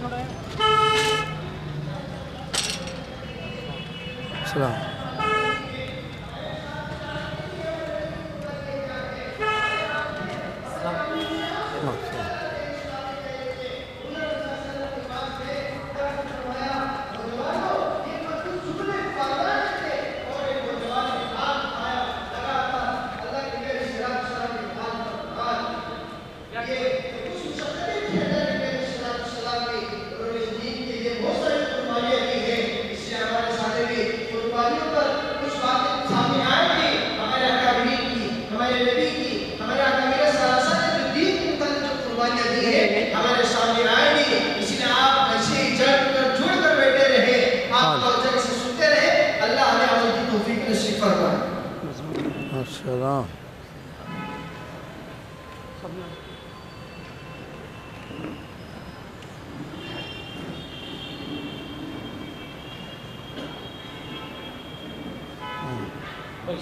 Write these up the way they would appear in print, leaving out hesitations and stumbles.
السلام. السلام.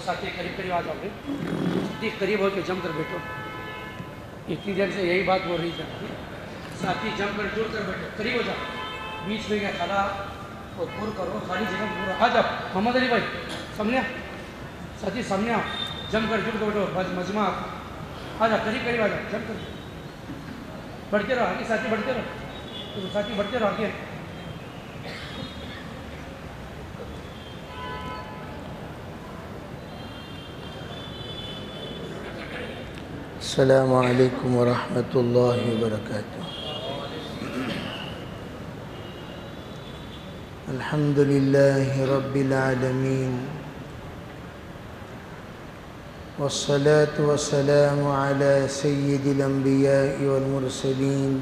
ساتھی قریب قریب آ جاؤ گے. صدیق قریب ہو کے جم کر بیٹھو. اتنی دیر سے یہی بات ہو رہی تھی. ساتھی جم کر جڑ کر بیٹھو. قریب ہو جاؤ. بیچ میں کیا کھڑا اور پر کرو. خالی جگہ پورا آ جاؤ. محمد علی بھائی سامنے. ساتھی سامنے آؤ. جم کر جڑ کر بیٹھو. مجمع آ جاؤ. قریب قریب آ جاؤ. جم کر بڑھتے رہو. آگے ساتھی بڑھتے رہو. ساتھی بڑھتے رہو آگے. السلام علیکم ورحمۃ اللہ وبرکاتہ. الحمد للہ رب العالمین والصلاة والسلام علی سید الانبیاء والمرسلین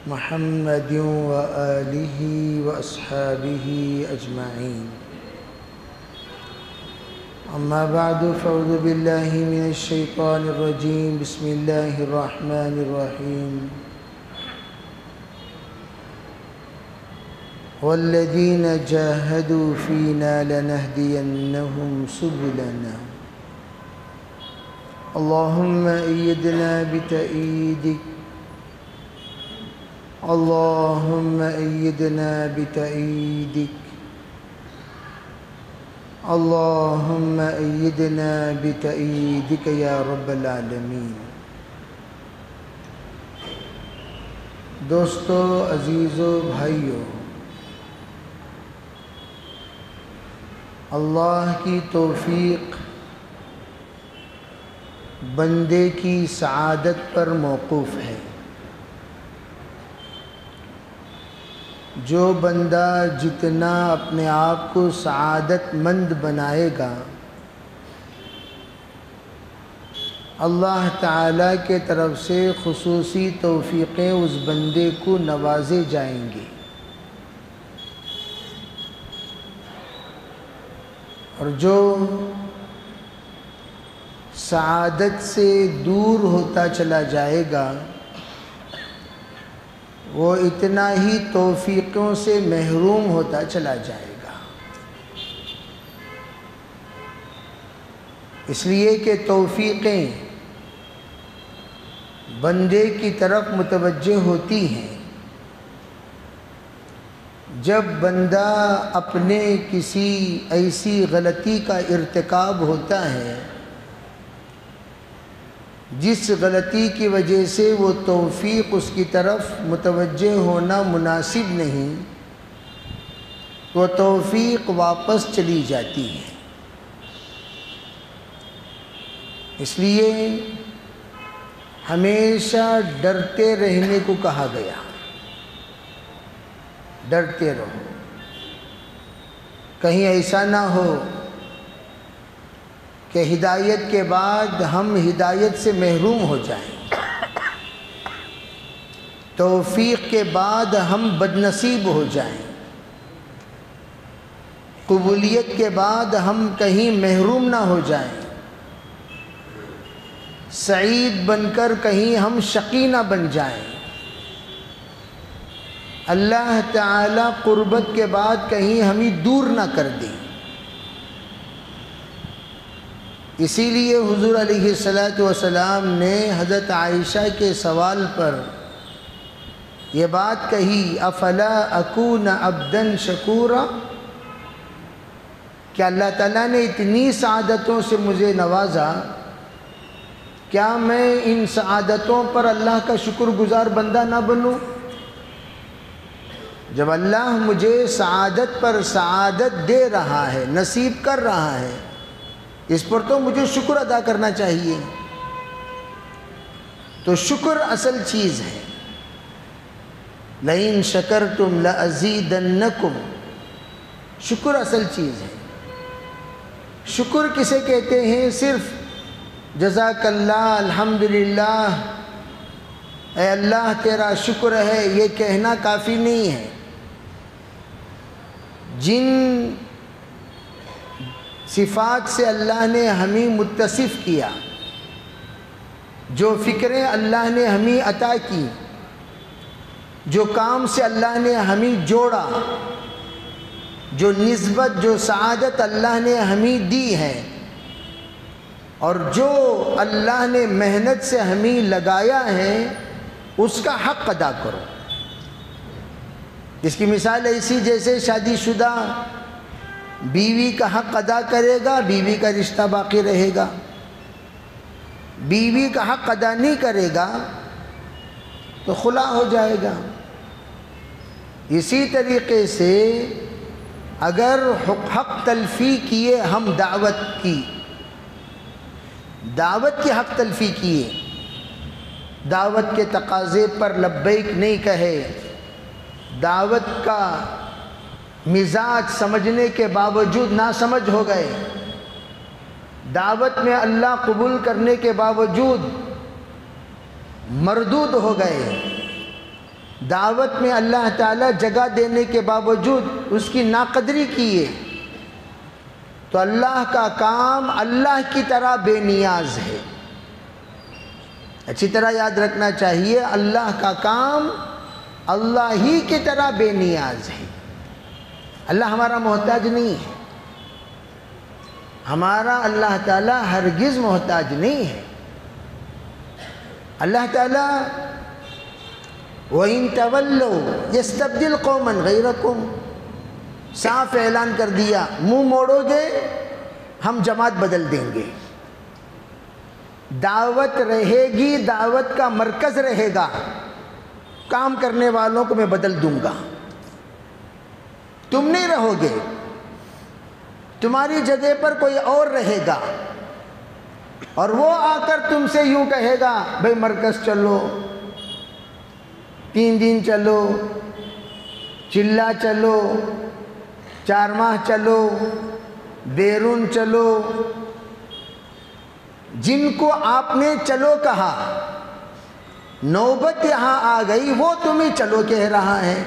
محمد وآلہ واصحابہ اجمعین. اما بعد فاعوذ باللہ من الشیطان الرجیم. بسم اللہ الرحمن الرحیم. والذین جاہدوا فینا لنہدینہم سبلنا. اللہم ایدنا بتأییدک. اللہم ایدنا بتأییدک. اللہم ایدنا بتأییدک یا رب العالمین. دوستو، عزیزو، بھائیو، اللہ کی توفیق بندے کی سعادت پر موقوف ہے. جو بندہ جتنا اپنے آپ کو سعادت مند بنائے گا، اللہ تعالیٰ کے طرف سے خصوصی توفیقیں اس بندے کو نوازے جائیں گے. اور جو سعادت سے دور ہوتا چلا جائے گا، وہ اتنا ہی توفیقوں سے محروم ہوتا چلا جائے گا. اس لیے کہ توفیقیں بندے کی طرف متوجہ ہوتی ہیں جب بندہ اپنے کسی ایسی غلطی کا ارتکاب ہوتا ہے جس غلطی کی وجہ سے وہ توفیق اس کی طرف متوجہ ہونا مناسب نہیں، وہ توفیق واپس چلی جاتی ہے. اس لیے ہمیشہ ڈرتے رہنے کو کہا گیا. ڈرتے رہو. کہیں ایسا نہ ہو کہ ہدایت کے بعد ہم ہدایت سے محروم ہو جائیں، توفیق کے بعد ہم بدنصیب ہو جائیں، قبولیت کے بعد ہم کہیں محروم نہ ہو جائیں، سعید بن کر کہیں ہم شقی نہ بن جائیں، اللہ تعالیٰ قربت کے بعد کہیں ہمیں دور نہ کر دیں. اسی لیے حضور علیہ الصلوۃ والسلام نے حضرت عائشہ کے سوال پر یہ بات کہی افلا اکون عبدا شکورا، کہ اللہ تعالیٰ نے اتنی سعادتوں سے مجھے نوازا، کیا میں ان سعادتوں پر اللہ کا شکر گزار بندہ نہ بنوں؟ جب اللہ مجھے سعادت پر سعادت دے رہا ہے، نصیب کر رہا ہے، اس پر تو مجھے شکر ادا کرنا چاہیے۔ تو شکر اصل چیز ہے۔ لئن شکرتم لازیدنکم، شکر اصل چیز ہے۔ شکر کسے کہتے ہیں؟ صرف جزاک اللہ، الحمدللہ، اے اللہ تیرا شکر ہے، یہ کہنا کافی نہیں ہے۔ جن صفات سے اللہ نے ہمیں متصف کیا، جو فکریں اللہ نے ہمیں عطا کی، جو کام سے اللہ نے ہمیں جوڑا، جو نسبت، جو سعادت اللہ نے ہمیں دی ہے، اور جو اللہ نے محنت سے ہمیں لگایا ہے، اس کا حق ادا کرو۔ اس کی مثال ایسی جیسے شادی شدہ بیوی کا حق ادا کرے گا، بیوی کا رشتہ باقی رہے گا۔ بیوی کا حق ادا نہیں کرے گا تو خلا ہو جائے گا۔ اسی طریقے سے اگر حق تلفی کیے، ہم دعوت کی حق تلفی کیے، دعوت کے تقاضے پر لبیک نہیں کہے، دعوت کا مزاج سمجھنے کے باوجود نہ سمجھ ہو گئے، دعوت میں اللہ قبول کرنے کے باوجود مردود ہو گئے، دعوت میں اللہ تعالیٰ جگہ دینے کے باوجود اس کی ناقدری کیے، تو اللہ کا کام اللہ کی طرح بے نیاز ہے۔ اچھی طرح یاد رکھنا چاہیے، اللہ کا کام اللہ ہی کی طرح بے نیاز ہے۔ اللہ ہمارا محتاج نہیں ہے، ہمارا اللہ تعالیٰ ہرگز محتاج نہیں ہے۔ اللہ تعالیٰ وَإِن تَوَلَّوْا يَسْتَبْدِلْ قَوْمًا غَيْرَكُمْ، صاف اعلان کر دیا، منہ موڑو گے ہم جماعت بدل دیں گے۔ دعوت رہے گی، دعوت کا مرکز رہے گا، کام کرنے والوں کو میں بدل دوں گا، تم نہیں رہو گے، تمہاری جگہ پر کوئی اور رہے گا، اور وہ آ کر تم سے یوں کہے گا بھئی مرکز چلو، 3 دن چلو، چلا چلو، 4 ماہ چلو، بیرون چلو۔ جن کو آپ نے چلو کہا، نوبت یہاں آ گئی، وہ تمہیں چلو کہہ رہا ہے۔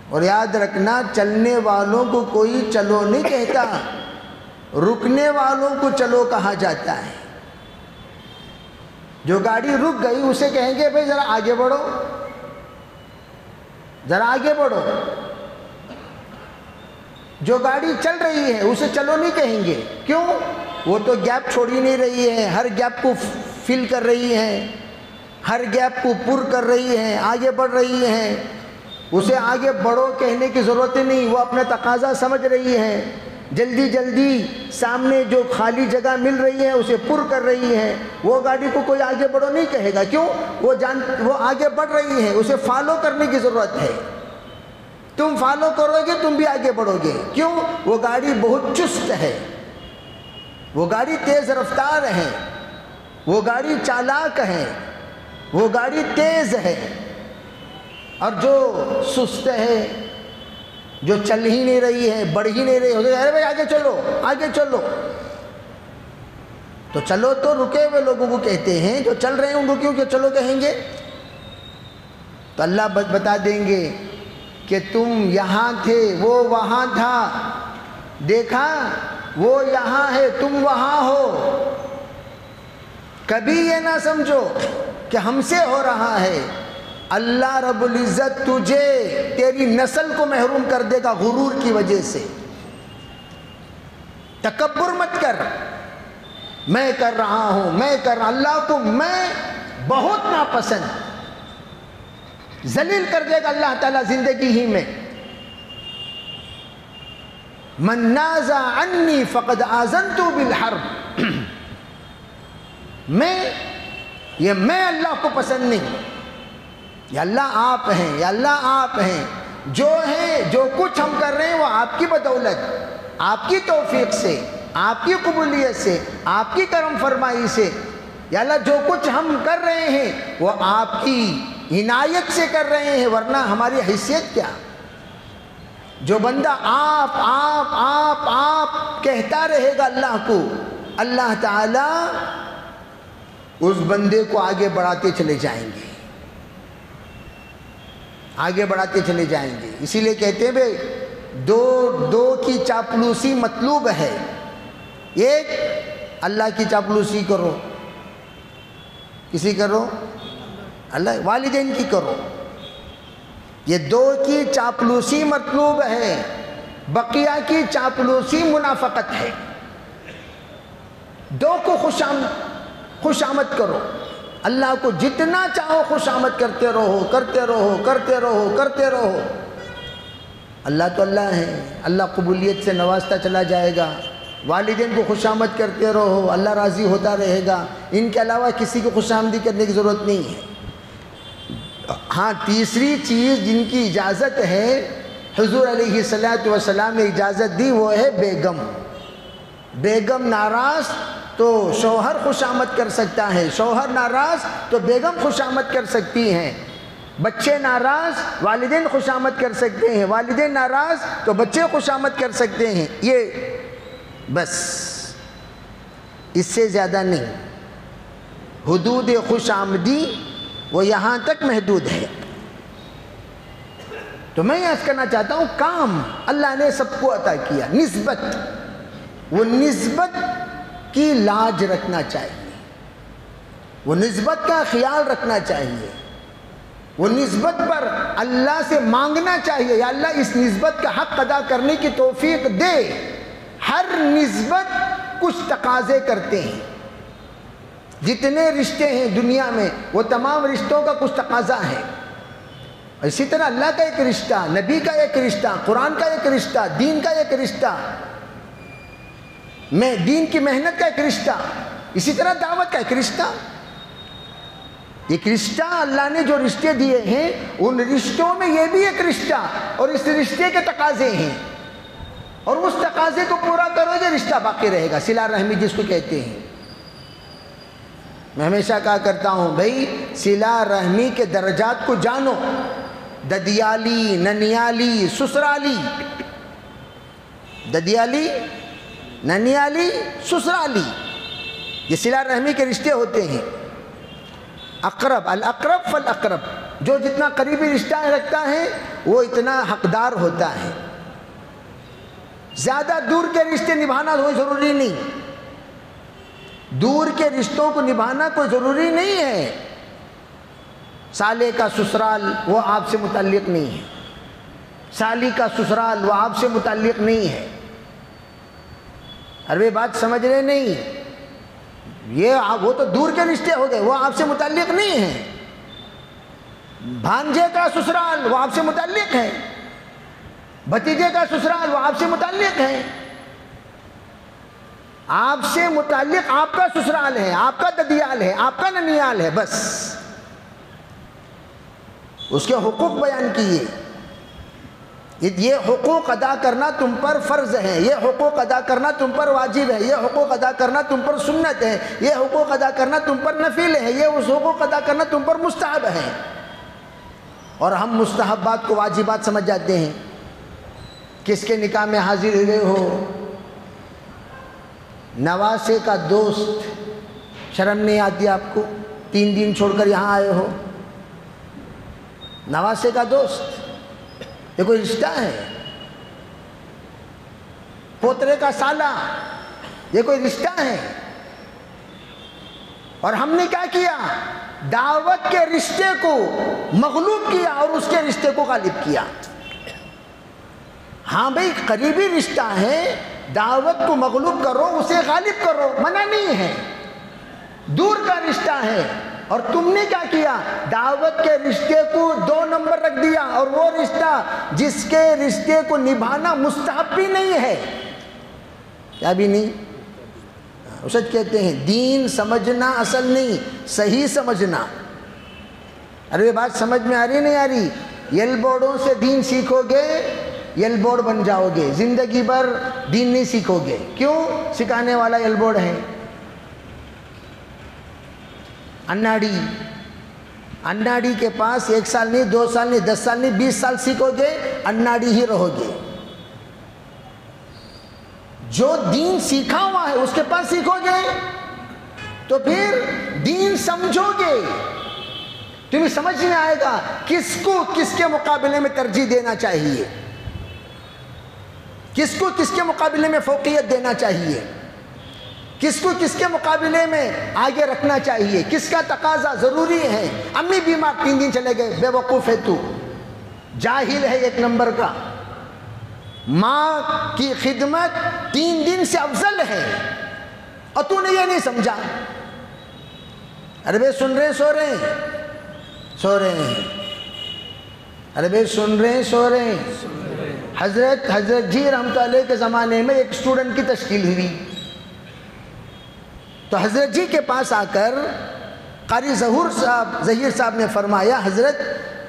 اور یاد رکھنا، چلنے والوں کو کوئی چلو نہیں کہتا، رکنے والوں کو چلو کہا جاتا ہے۔ جو گاڑی رک گئی اسے کہیں گے بھئی ذرا آگے بڑھو، ذرا آگے بڑھو۔ جو گاڑی چل رہی ہے اسے چلو نہیں کہیں گے، کیوں؟ وہ تو گیپ چھوڑی نہیں رہی ہے، ہر گیپ کو فل کر رہی ہے، ہر گیپ کو پر کر رہی ہے، آگے بڑھ رہی ہے۔ اسے آگے بڑھو کہنے کی ضرورت نہیں، وہ اپنا تقاضا سمجھ رہی ہے، جلدی جلدی سامنے جو خالی جگہ مل رہی ہے اسے پر کر رہی ہے۔ وہ گاڑی کو کوئی آگے بڑھو نہیں کہے گا، کیوں؟ وہ آگے بڑھ رہی ہے، اسے فالو کرنے کی ضرورت ہے۔ تم فالو کرو گے تم بھی آگے بڑھو گے، کیوں؟ وہ گاڑی بہت چست ہے، وہ گاڑی تیز رفتار ہے، وہ گاڑی چالاک ہے، وہ گاڑی تیز ہے۔ اور جو سست ہے، جو چل ہی نہیں رہی ہے، بڑھ ہی نہیں رہی ہے، ارے بھائی آگے چلو، آگے چلو۔ تو چلو تو رکے ہوئے لوگوں کو کہتے ہیں، جو چل رہے ہیں ان کو کیوں کہ چلو کہیں گے؟ تو اللہ بتا دیں گے کہ تم یہاں تھے، وہ وہاں تھا، دیکھا وہ یہاں ہے تم وہاں ہو۔ کبھی یہ نہ سمجھو کہ ہم سے ہو رہا ہے، اللہ رب العزت تجھے، تیری نسل کو محروم کر دے گا غرور کی وجہ سے۔ تکبر مت کر، میں کر رہا ہوں، میں کر رہا ہوں۔ اللہ کو میں بہت ناپسند، ذلیل کر دے گا اللہ تعالیٰ زندگی ہی میں. من نازع عنی فقد آذنت بالحرب. میں اللہ کو پسند نہیں. یا اللہ آپ ہیں، یا اللہ آپ ہیں. جو کچھ ہم کر رہے ہیں وہ آپ کی بدولت، آپ کی توفیق سے، آپ کی قبولیت سے، آپ کی کرم فرمائی سے. یا اللہ جو کچھ ہم کر رہے ہیں وہ آپ کی عنایت سے کر رہے ہیں، ورنہ ہماری حیثیت کیا. جو بندہ آپ آپ آپ آپ کہتا رہے گا اللہ کو، اللہ تعالیٰ اس بندے کو آگے بڑھاتے چلے جائیں گے، آگے بڑھاتے چلے جائیں گے. اسی لیے کہتے ہیں بھئی دو کی چاپلوسی مطلوب ہے. ایک اللہ کی چاپلوسی کرو، کسی کرو؟ اللہ. والدین کی کرو. یہ دو کی چاپلوسی مطلوب ہے، بقیہ کی چاپلوسی منافقت ہے. دو کو خوش آمد کرو. اللہ کو جتنا چاہو خوش آمد کرتے رہو کرتے رہو کرتے رہو کرتے رہو. اللہ تو اللہ ہے، اللہ قبولیت سے نوازتا چلا جائے گا. والدین کو خوش آمد کرتے رہو، اللہ راضی ہوتا رہے گا. ان کے علاوہ کسی کو خوش آمدی کرنے کی ضرورت نہیں ہے. ہاں تیسری چیز جن کی اجازت ہے، حضور علیہ السلام نے اجازت دی، وہ ہے بیگم. بیگم ناراض تو شوہر خوش آمد کر سکتا ہے، شوہر ناراض تو بیگم خوش آمد کر سکتی ہیں. بچے ناراض والدین خوش آمد کر سکتے ہیں، والدین ناراض تو بچے خوش آمد کر سکتے ہیں. یہ بس، اس سے زیادہ نہیں. حدود خوش آمدی وہ یہاں تک محدود ہے. تو میں یہ کہنا چاہتا ہوں، کام اللہ نے سب کو عطا کیا. نسبت، وہ نسبت کی لاج رکھنا چاہیے، وہ نسبت کا خیال رکھنا چاہیے، وہ نسبت پر اللہ سے مانگنا چاہیے، یا اللہ اس نسبت کا حق ادا کرنے کی توفیق دے. ہر نسبت کچھ تقاضے کرتے ہیں. جتنے رشتے ہیں دنیا میں وہ تمام رشتوں کا کچھ تقاضا ہے. اسی طرح اللہ کا ایک رشتہ، نبی کا ایک رشتہ، قرآن کا ایک رشتہ، دین کا ایک رشتہ، دین کی محنت کا ایک رشتہ، اسی طرح دعوت کا ایک رشتہ. ایک رشتہ اللہ نے جو رشتے دیے ہیں ان رشتوں میں یہ بھی ایک رشتہ اور اس رشتے کے تقاضے ہیں، اور اس تقاضے کو پورا کرو جو رشتہ باقی رہے گا. صلہ رحمی جس کو کہتے ہیں. میں ہمیشہ کہا کرتا ہوں بھئی صلہ رحمی کے درجات کو جانو. ددیالی، ننیالی، سسرالی. ددیالی، ننیالی، سسرالی، یہ صلہ رحمی کے رشتے ہوتے ہیں. اقرب، الاقرب فالاقرب، جو جتنا قریبی رشتہ رکھتا ہے وہ اتنا حقدار ہوتا ہے. زیادہ دور کے رشتے نبھانا کوئی ضروری نہیں. دور کے رشتوں کو نبھانا کوئی ضروری نہیں ہے. سالے کا سسرال وہ آپ سے متعلق نہیں ہے، سالی کا سسرال وہ آپ سے متعلق نہیں ہے. عربی بات سمجھ رہے نہیں؟ وہ تو دور کے رشتے ہو گئے، وہ آپ سے متعلق نہیں ہیں. بھانجے کا سسرال وہ آپ سے متعلق ہے، بھتیجے کا سسرال وہ آپ سے متعلق ہے. آپ سے متعلق آپ کا سسرال ہے، آپ کا ددیال ہے، آپ کا ننیال ہے. بس اس کے حقوق بیان کیے. یہ حقوق ادا کرنا تم پر فرض ہے، یہ حقوق ادا کرنا تم پر واجب ہے، یہ حقوق ادا کرنا تم پر سنت ہے، یہ حقوق ادا کرنا تم پر نفل ہے، یہ اس حقوق ادا کرنا تم پر مستحب ہے. اور ہم مستحبات کو واجبات سمجھ جاتے ہیں. کس کے نکاح میں حاضر ہوئے ہو؟ نواسے کا دوست، شرم نہیں آتی آپ کو؟ 3 دن چھوڑ کر یہاں آئے ہو. نواسے کا دوست یہ کوئی رشتہ ہے؟ پوترے کا سالہ یہ کوئی رشتہ ہے؟ اور ہم نے کیا کیا؟ دعوت کے رشتے کو مغلوب کیا اور اس کے رشتے کو غالب کیا. ہاں بھئی قریبی رشتہ ہے، دعوت کو مغلوب کرو، اسے غالب کرو، منع نہیں ہے. دور کا رشتہ ہے، اور تم نے کیا کیا؟ دعوت کے رشتے کو 2 نمبر رکھ دیا، اور وہ رشتہ جس کے رشتے کو نبھانا مستحب بھی نہیں ہے، کیا بھی نہیں، اسے کہتے ہیں دین سمجھنا اصل نہیں، صحیح سمجھنا۔ ارے یہ بات سمجھ میں آ رہی نہیں آ رہی؟ یل بورڈوں سے دین سیکھو گے، یل بورڈ بن جاؤ گے، زندگی بھر دین نہیں سیکھو گے۔ کیوں؟ سکھانے والا یل بورڈ ہے۔ اناڑی کے پاس 1 سال نہیں، 2 سال نہیں، 10 سال نہیں، 20 سال سیکھو گے، اناڑی ہی رہو گے۔ جو دین سیکھا ہوا ہے اس کے پاس سیکھو گے تو پھر دین سمجھو گے، تمہیں سمجھ میں آئے گا کس کو کس کے مقابلے میں ترجیح دینا چاہیے، کس کو کس کے مقابلے میں فوقیت دینا چاہیے، کس کو کس کے مقابلے میں آگے رکھنا چاہیے، کس کا تقاضا ضروری ہے۔ امی بیمار 3 دن چلے گئے، بے وقوف ہے تو، جاہل ہے 1 نمبر کا، ماں کی خدمت 3 دن سے افضل ہے، اور تو نے یہ نہیں سمجھا۔ ارے بھائی سن رہے ہیں سو رہے ہیں، سو رہے ہیں، ارے بھائی سن رہے ہیں سو رہے ہیں۔ حضرت جی رحمۃ اللہ علیہ کے زمانے میں ایک اسٹوڈنٹ کی تشکیل ہوئی، تو حضرت جی کے پاس آ کر قاری ظہیر صاحب نے فرمایا حضرت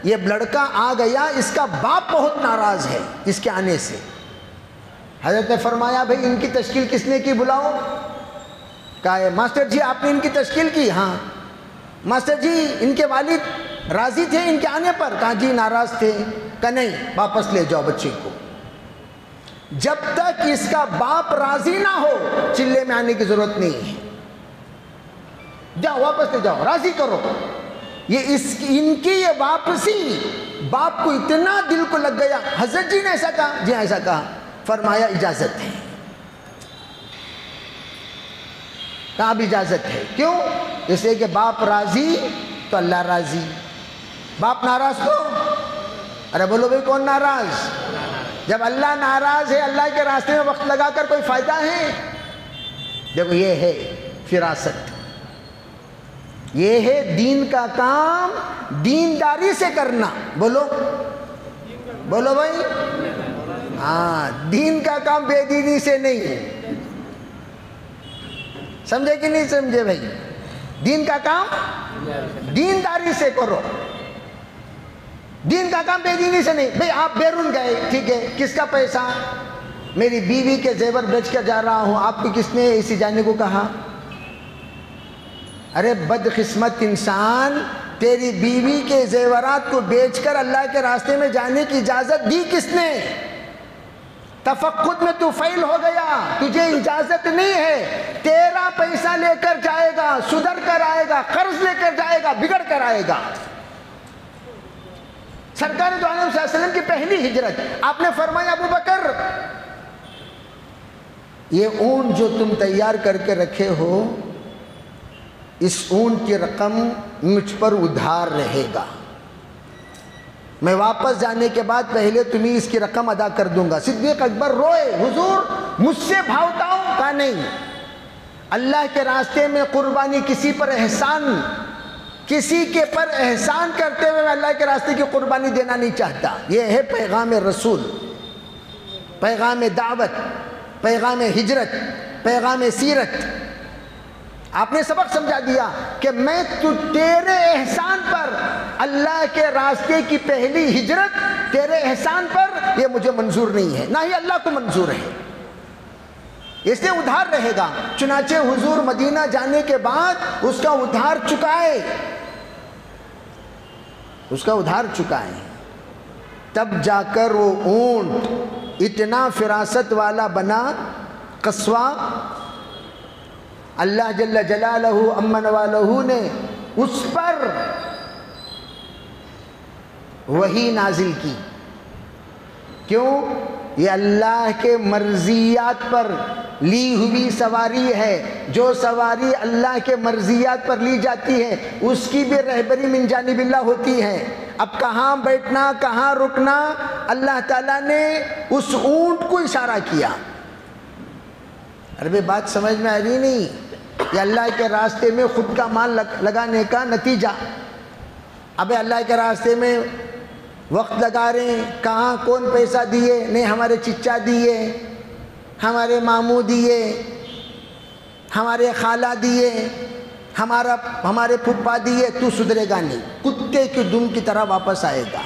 یہ لڑکا آ گیا، اس کا باپ بہت ناراض ہے اس کے آنے سے۔ حضرت نے فرمایا بھئی ان کی تشکیل کس نے کی، بلاؤ۔ کہا ماسٹر جی آپ نے ان کی تشکیل کی؟ ہاں۔ ماسٹر جی ان کے والد راضی تھے ان کے آنے پر؟ کہا جی ناراض تھے۔ کہا نہیں، واپس لے جاؤ بچے کو، جب تک اس کا باپ راضی نہ ہو چلے میں آنے کی ضرورت نہیں ہے، جاؤ واپس لے جاؤ، راضی کرو۔ ان کی یہ واپسی باپ کو اتنا دل کو لگ گیا۔ حضرت جی نے ایسا کہا؟ جی ایسا کہا۔ فرمایا اجازت ہے۔ کہا اب اجازت ہے۔ کیوں؟ اس لیے کہ باپ راضی تو اللہ راضی، باپ ناراض تو، ارے بولو بھئی کون ناراض؟ جب اللہ ناراض ہے اللہ کے راستے میں وقت لگا کر کوئی فائدہ ہے؟ دیکھو یہ ہے فراست، یہ ہے دین کا کام دینداری سے کرنا۔ بولو بولو بھائی، ہاں دین کا کام بے دینی سے نہیں ہے۔ سمجھے کہ نہیں سمجھے بھائی؟ دین کا کام دینداری سے کرو، دین کا کام بے دینی سے نہیں۔ بھئی آپ بیرون گئے، ٹھیک ہے، کس کا پیسہ؟ میری بیوی کے زیور بیچ کر جا رہا ہوں، آپ کو کس نے اسی جانے کو کہا؟ ارے بدقسمت انسان، تیری بیوی کے زیورات کو بیچ کر اللہ کے راستے میں جانے کی اجازت دی کس نے؟ تفقد میں تو فیل ہو گیا، تجھے اجازت نہیں ہے۔ تیرا پیسہ لے کر جائے گا، سدھر کر آئے گا، قرض لے کر جائے گا، بگڑ کر آئے گا۔ سرکار دو عالم صلی اللہ علیہ وسلم کی پہلی ہجرت، آپ نے فرمایا ابو بکر یہ اونٹ جو تم تیار کر کے رکھے ہو، اس اونٹ کی رقم مجھ پر ادھار رہے گا، میں واپس جانے کے بعد پہلے تمہیں اس کی رقم ادا کر دوں گا۔ صدیق اکبر روئے، حضور مجھ سے بھاؤتا ہوں؟ کہا نہیں، اللہ کے راستے میں قربانی کسی پر احسان، کسی کے پر احسان کرتے ہوئے میں اللہ کے راستے کی قربانی دینا نہیں چاہتا۔ یہ ہے پیغام رسول، پیغام دعوت، پیغام ہجرت، پیغام سیرت۔ آپ نے سبق سمجھا دیا کہ میں تیرے احسان پر، اللہ کے راستے کی پہلی ہجرت تیرے احسان پر، یہ مجھے منظور نہیں ہے، نہ ہی اللہ کو منظور ہے، اس لیے ادھار رہے گا۔ چنانچہ حضور مدینہ جانے کے بعد اس کا ادھار چکائے، اس کا ادھار چکائے، تب جا کر وہ اونٹ اتنا فراست والا بنا، قصوہ، اللہ جل جلالہ امن والہ نے اس پر وحی نازل کی۔ کیوں؟ یہ اللہ کے مرضیات پر لی ہوئی سواری ہے، جو سواری اللہ کے مرضیات پر لی جاتی ہے اس کی بھی رہبری من جانب اللہ ہوتی ہے۔ اب کہاں بیٹھنا، کہاں رکنا، اللہ تعالیٰ نے اس اونٹ کو اشارہ کیا۔ ارے بات سمجھ میں آ رہی نہیں؟ یہ اللہ کے راستے میں خود کا مال لگانے کا نتیجہ. ابے اللہ کے راستے میں وقت لگا رہے ہیں, کہاں کون پیسہ دیے؟ نہیں, ہمارے چچا دیے, ہمارے ماموں دیے, ہمارے خالہ دیے, ہمارے پھپھا دیے. تو سدھرے گا نہیں, کتے کی دم کی طرح واپس آئے گا.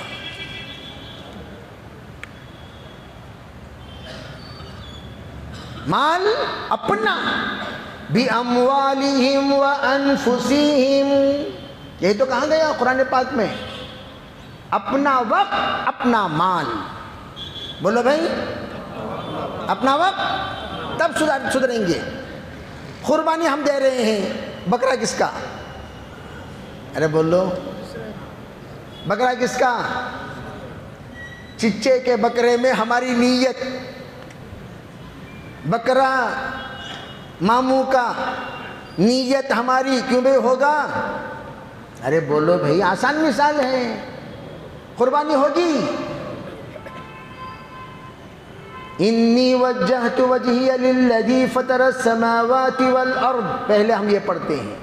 مال اپنا بِأَمْوَالِهِمْ وَأَنفُسِهِمْ, یہی تو کہاں گیا قرآن پاک میں, اپنا وقت اپنا مال. بولو بھائی, اپنا وقت تب سدھریں گے. قربانی ہم دے رہے ہیں, بکرا کس کا؟ ارے بولو, بکرا کس کا؟ چچے کے بکرے میں ہماری نیت, بکرا ماموں کا نیت ہماری کیوں بے ہوگا؟ ارے بولو بھائی, آسان مثال ہے, قربانی ہوگی. انی وجہت وجہی للذی فطر السماوات والارض, پہلے ہم یہ پڑھتے ہیں.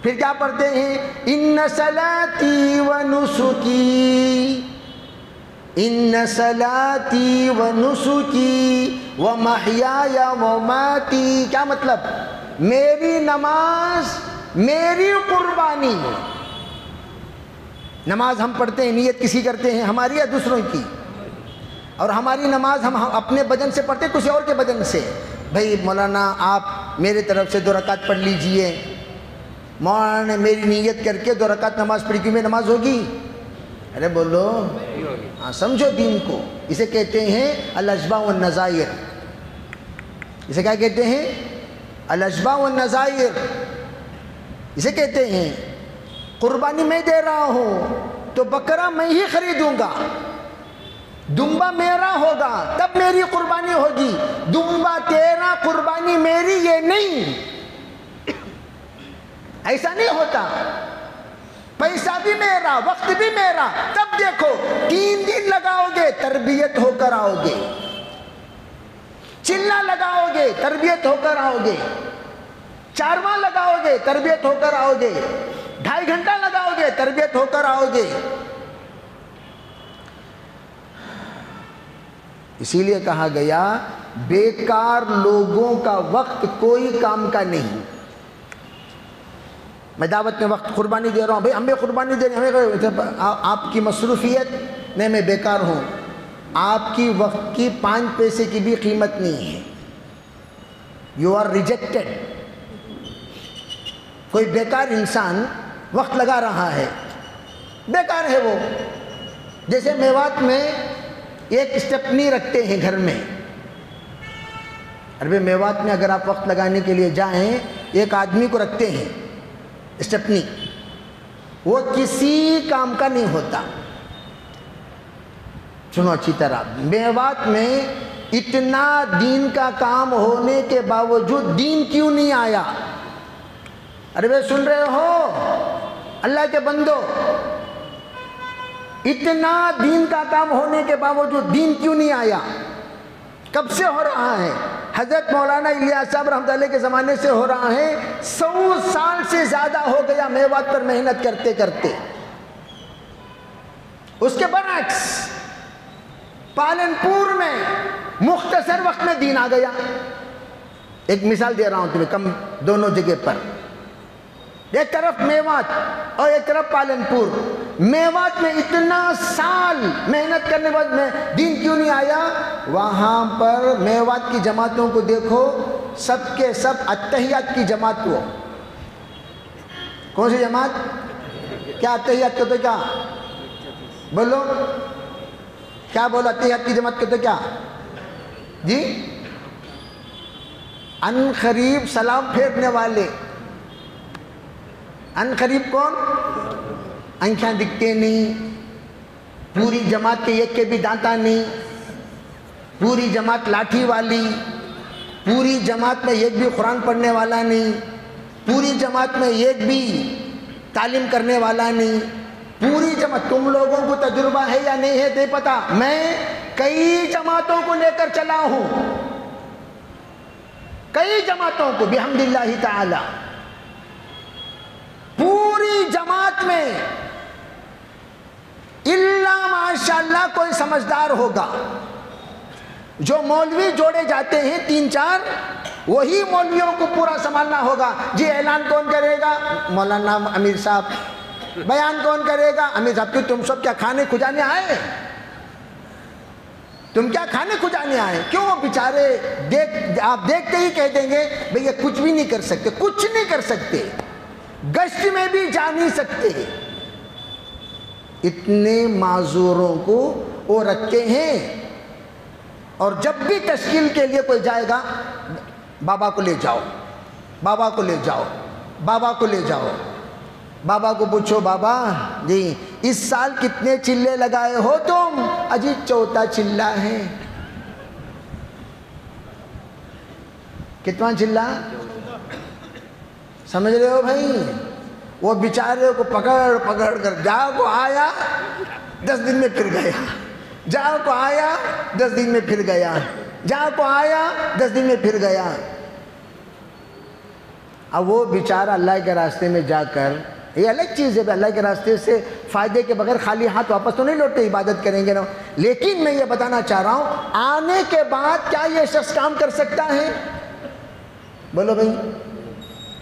پھر کیا پڑھتے ہیں؟ ان صلاتی ونسکی, ان صلاتی ونسکی ومحیای ومماتی. کیا مطلب؟ میری نماز میری قربانی. نماز ہم پڑھتے ہیں, نیت کسی کرتے ہیں, ہماری یا دوسروں کی؟ اور ہماری نماز ہم اپنے بدن سے پڑھتے ہیں کسی اور کے بدن سے. بھائی مولانا آپ میرے طرف سے 2 رکعت پڑھ لیجئے. مولانا نے میری نیت کر کے 2 رکعت نماز پڑھی, کیوں میں نماز ہوگی؟ ارے بولو, ہاں سمجھو دین کو. اسے کہتے ہیں الاشباہ والنظائر. اسے کیا کہتے ہیں؟ الاشباہ والنظائر. اسے کہتے ہیں قربانی میں دے رہا ہوں تو بکرا میں ہی خریدوں گا, دمبا میرا ہوگا تب میری قربانی ہوگی. دمبا تیرا قربانی میری, یہ نہیں, ایسا نہیں ہوتا. پیسہ بھی میرا, وقت بھی میرا. تب دیکھو 3 دن لگاؤ گے تربیت ہو کر آؤ گے, چلہ لگاؤ گے تربیت ہو کر آؤ گے, چارواں لگاؤ گے تربیت ہو کر آؤ گے, 2.5 گھنٹہ لگاؤ گے تربیت ہو کر آؤ گے. اسی لیے کہا گیا بیکار لوگوں کا وقت کوئی کام کا نہیں. میں دعوت میں وقت قربانی دے رہا ہوں, بھئی ہمیں قربانی دے رہے ہیں, آپ کی مصروفیت نہیں, میں بیکار ہوں. آپ کی وقت کی 5 پیسے کی بھی قیمت نہیں ہے. You are rejected. کوئی بیکار انسان وقت لگا رہا ہے, بیکار ہے وہ. جیسے میوات میں ایک اسٹیپنی رکھتے ہیں گھر میں. ارے میوات میں اگر آپ وقت لگانے کے لیے جائیں, ایک آدمی کو رکھتے ہیں اسٹیپنی, وہ کسی کام کا نہیں ہوتا. سنو اچھی طرح, میوات میں اتنا دین کا کام ہونے کے باوجود دین کیوں نہیں آیا؟ ارے بھائی سن رہے ہو اللہ کے بندو, اتنا دین کا کام ہونے کے باوجود دین کیوں نہیں آیا؟ کب سے ہو رہا ہے؟ حضرت مولانا الیاس صاحب رحمۃ اللہ کے زمانے سے ہو رہا ہے. 100 سال سے زیادہ ہو گیا میوات پر محنت کرتے کرتے. اس کے برعکس پالن پور میں مختصر وقت میں دین آ گیا. ایک مثال دے رہا ہوں تمہیں, کم دونوں جگہ پر, ایک طرف میوات اور ایک طرف پالن پور. میوات میں اتنا سال محنت کرنے بعد میں دین کیوں نہیں آیا؟ وہاں پر میوات کی جماعتوں کو دیکھو, سب کے سب اتحیات کی جماعت. وہ کون سی جماعت؟ کیا اتحیات کہتے کیا؟ بولو کیا بولا؟ اتحیات کی جماعت کہتے کیا جی؟ ان قریب سلام پھیرنے والے. ان قریب کون؟ آنکھیں دکھتے نہیں, پوری جماعت کے ایک کے بھی دانتا نہیں, پوری جماعت لاٹھی والی, پوری جماعت میں ایک بھی قرآن پڑھنے والا نہیں, پوری جماعت میں ایک بھی تعلیم کرنے والا نہیں, پوری جماعت. تم لوگوں کو تجربہ ہے یا نہیں ہے نہیں پتا, میں کئی جماعتوں کو لے کر چلا ہوں, کئی جماعتوں کو بحمد اللہ تعالی. کوئی جماعت میں الا ماشاءاللہ کوئی سمجھدار ہوگا. جو مولوی جوڑے جاتے ہیں 3-4 وہی مولویوں کو پورا سنبھالنا ہوگا. جی اعلان کون کرے گا؟ مولانا امیر صاحب. بیان کون کرے گا؟ امیر صاحب. کیوں تم سب کیا کھانے کھجانے آئے؟ تم کیا کھانے کھجانے آئے؟ کیوں وہ بیچارے آپ دیکھتے ہی کہہ دیں گے بھئی یہ کچھ بھی نہیں کر سکتے. کچھ نہیں کر سکتے، گشت میں بھی جا نہیں سکتے. اتنے معذوروں کو وہ رکھتے ہیں. اور جب بھی تشکیل کے لیے کوئی جائے گا، بابا کو لے جاؤ، بابا کو لے جاؤ، بابا کو لے جاؤ. بابا کو پوچھو بابا جی اس سال کتنے چلے لگائے ہو تم؟ اجی 4تھا چلہ ہے. کتنا چلہ؟ سمجھ رہے ہو بھائی؟ وہ بیچارے کو پکڑ پکڑ کر جا کو آیا 10 دن میں پھر گیا، جا کو آیا 10 دن میں پھر گیا، جا کو آیا 10 دن میں پھر گیا. اب وہ بیچارہ اللہ کے راستے میں جا کر، یہ الگ چیز ہے، اللہ کے راستے سے فائدے کے بغیر خالی ہاتھ واپس تو نہیں لوٹتے، عبادت کریں گے نا. لیکن میں یہ بتانا چاہ رہا ہوں آنے کے بعد کیا یہ شخص کام کر سکتا ہے؟ بولو بھائی.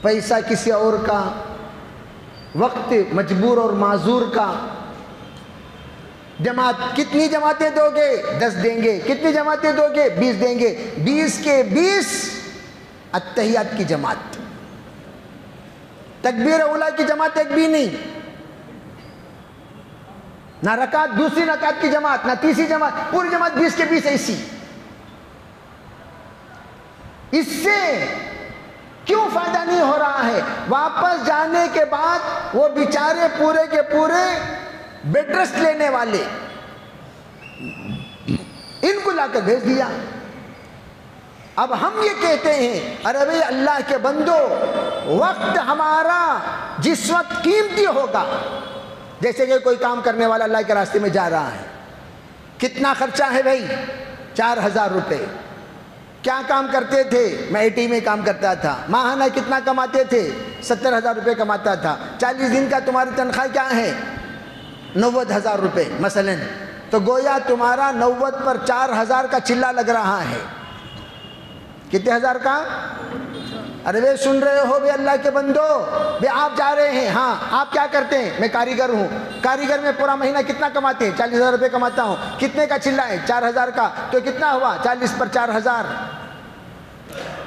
پیسہ کسی اور کا، وقت مجبور اور معذور کا. جماعت کتنی جماعتیں دو گے؟ 10 دیں گے. کتنی جماعتیں دو گے؟ 20 دیں گے. 20 کے 20 اتحیات کی جماعت، تکبیر اولا کی جماعت ایک بھی نہیں، نہ رکعت دوسری رکعت کی جماعت، نہ تیسری جماعت، پوری جماعت 20 کے 20 ایسی. اس سے کیوں فائدہ نہیں ہو رہا ہے؟ واپس جانے کے بعد وہ بیچارے پورے کے پورے بیڈ ریسٹ لینے والے، ان کو لا کر بھیج دیا. اب ہم یہ کہتے ہیں ارے بھئی اللہ کے بندو، وقت ہمارا جس وقت قیمتی ہوگا، جیسے کہ کوئی کام کرنے والا اللہ کے راستے میں جا رہا ہے، کتنا خرچہ ہے بھائی؟ 4000 روپے. کیا کام کرتے تھے؟ میں آئی ٹی میں کام کرتا تھا. ماہانہ کتنا کماتے تھے؟ 70,000 روپے کماتا تھا. 40 دن کا تمہاری تنخواہ کیا ہے؟ 90,000 روپے مثلا. تو گویا تمہارا 90 پر 4,000 کا چلہ لگ رہا ہے. کتنے ہزار کا؟ ارے بھئی سن رہے ہو بھئی اللہ کے بندو، بھئی آپ جا رہے ہیں، ہاں آپ کیا کرتے ہیں؟ میں کاریگر ہوں. کاریگر میں پورا مہینہ کتنا کماتے ہیں؟ 40,000 روپے کماتا ہوں. کتنے کا چلہ ہے؟ 4,000 کا. تو کتنا ہوا؟ 40 پر 4,000.